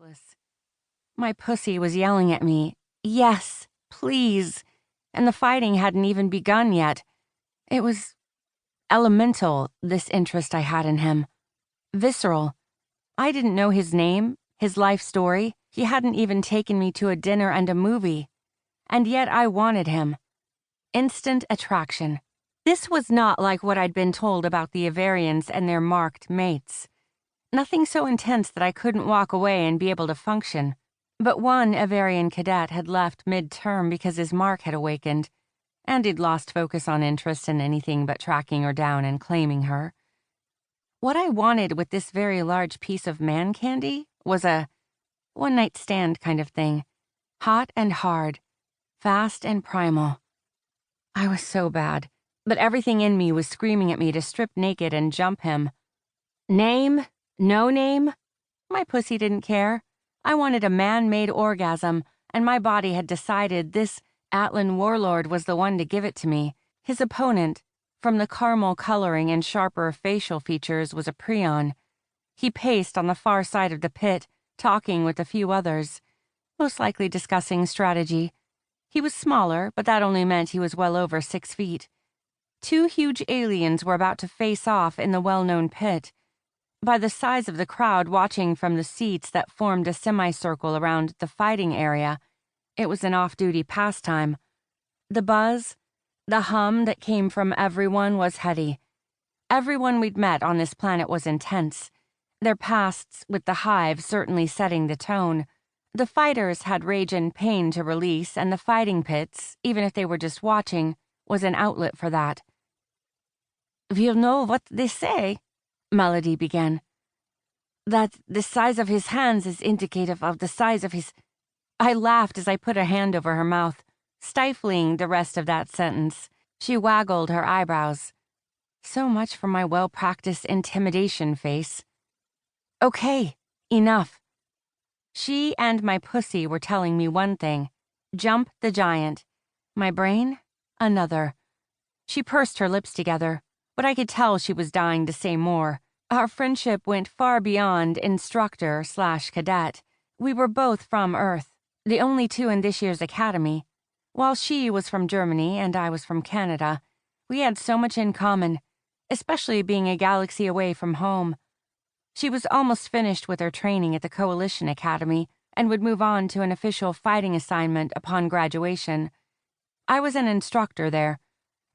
useless. My pussy was yelling at me, "Yes, please," and the fighting hadn't even begun yet. It was elemental, this interest I had in him. Visceral. I didn't know his name, his life story. He hadn't even taken me to a dinner and a movie. And yet I wanted him. Instant attraction. This was not like what I'd been told about the Avarians and their marked mates. Nothing so intense that I couldn't walk away and be able to function. But one Avarian cadet had left mid-term because his mark had awakened, and he'd lost focus on interest in anything but tracking her down and claiming her. What I wanted with this very large piece of man candy was a one-night stand kind of thing. Hot and hard. Fast and primal. I was so bad, but everything in me was screaming at me to strip naked and jump him. Name? No name? My pussy didn't care. I wanted a man-made orgasm, and my body had decided this Atlan Warlord was the one to give it to me. His opponent, from the caramel coloring and sharper facial features, was a prion. He paced on the far side of the pit, talking with a few others, most likely discussing strategy. He was smaller, but that only meant he was well over 6 feet. 2 huge aliens were about to face off in the well-known pit. By the size of the crowd watching from the seats that formed a semicircle around the fighting area, it was an off-duty pastime. The buzz, the hum that came from everyone was heady. Everyone we'd met on this planet was intense, their pasts with the Hive certainly setting the tone. The fighters had rage and pain to release, and the fighting pits, even if they were just watching, was an outlet for that. "You know what they say," Melody began. "That the size of his hands is indicative of the size of his—" I laughed as I put a hand over her mouth, stifling the rest of that sentence. She waggled her eyebrows. So much for my well-practiced intimidation face. Okay, enough. She and my pussy were telling me one thing. Jump the giant. My brain, another. She pursed her lips together, but I could tell she was dying to say more. Our friendship went far beyond instructor/cadet. We were both from Earth, the only 2 in this year's academy. While she was from Germany and I was from Canada, we had so much in common, especially being a galaxy away from home. She was almost finished with her training at the Coalition Academy and would move on to an official fighting assignment upon graduation. I was an instructor there,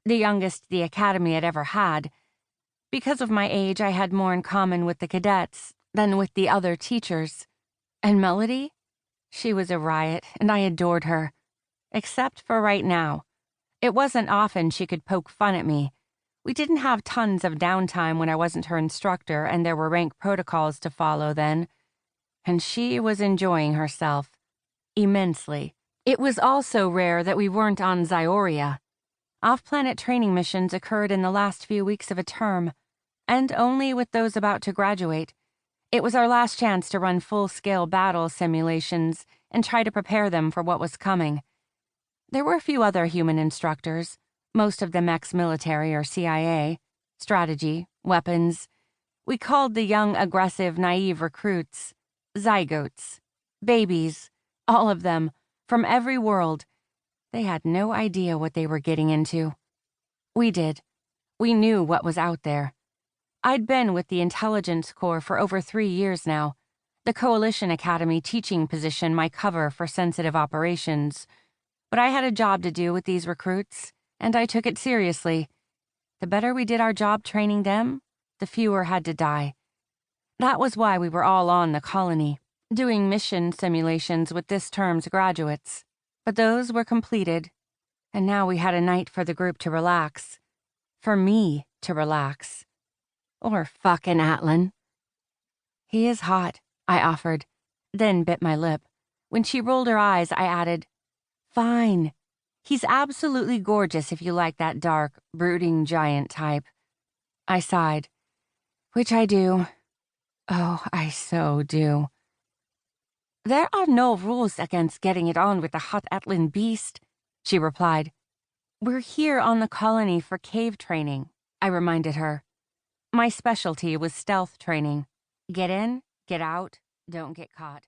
the youngest the Academy had ever had. Because of my age, I had more in common with the cadets than with the other teachers. And Melody? She was a riot, and I adored her. Except for right now. It wasn't often she could poke fun at me. We didn't have tons of downtime when I wasn't her instructor, and there were rank protocols to follow then. And she was enjoying herself. Immensely. It was also rare that we weren't on Zioria. Off-planet training missions occurred in the last few weeks of a term, and only with those about to graduate. It was our last chance to run full-scale battle simulations and try to prepare them for what was coming. There were a few other human instructors, most of them ex-military or CIA, strategy, weapons. We called the young, aggressive, naive recruits zygotes, babies, all of them, from every world. They had no idea what they were getting into. We did. We knew what was out there. I'd been with the Intelligence Corps for over 3 years now, the Coalition Academy teaching position my cover for sensitive operations. But I had a job to do with these recruits, and I took it seriously. The better we did our job training them, the fewer had to die. That was why we were all on the colony, doing mission simulations with this term's graduates. But those were completed, and now we had a night for the group to relax. For me to relax. Or fucking Atlan. "He is hot," I offered, then bit my lip. When she rolled her eyes, I added, "Fine. He's absolutely gorgeous if you like that dark, brooding giant type." I sighed. "Which I do. Oh, I so do." "There are no rules against getting it on with the hot Atlan beast," she replied. "We're here on the colony for cave training," I reminded her. My specialty was stealth training. Get in, get out, don't get caught.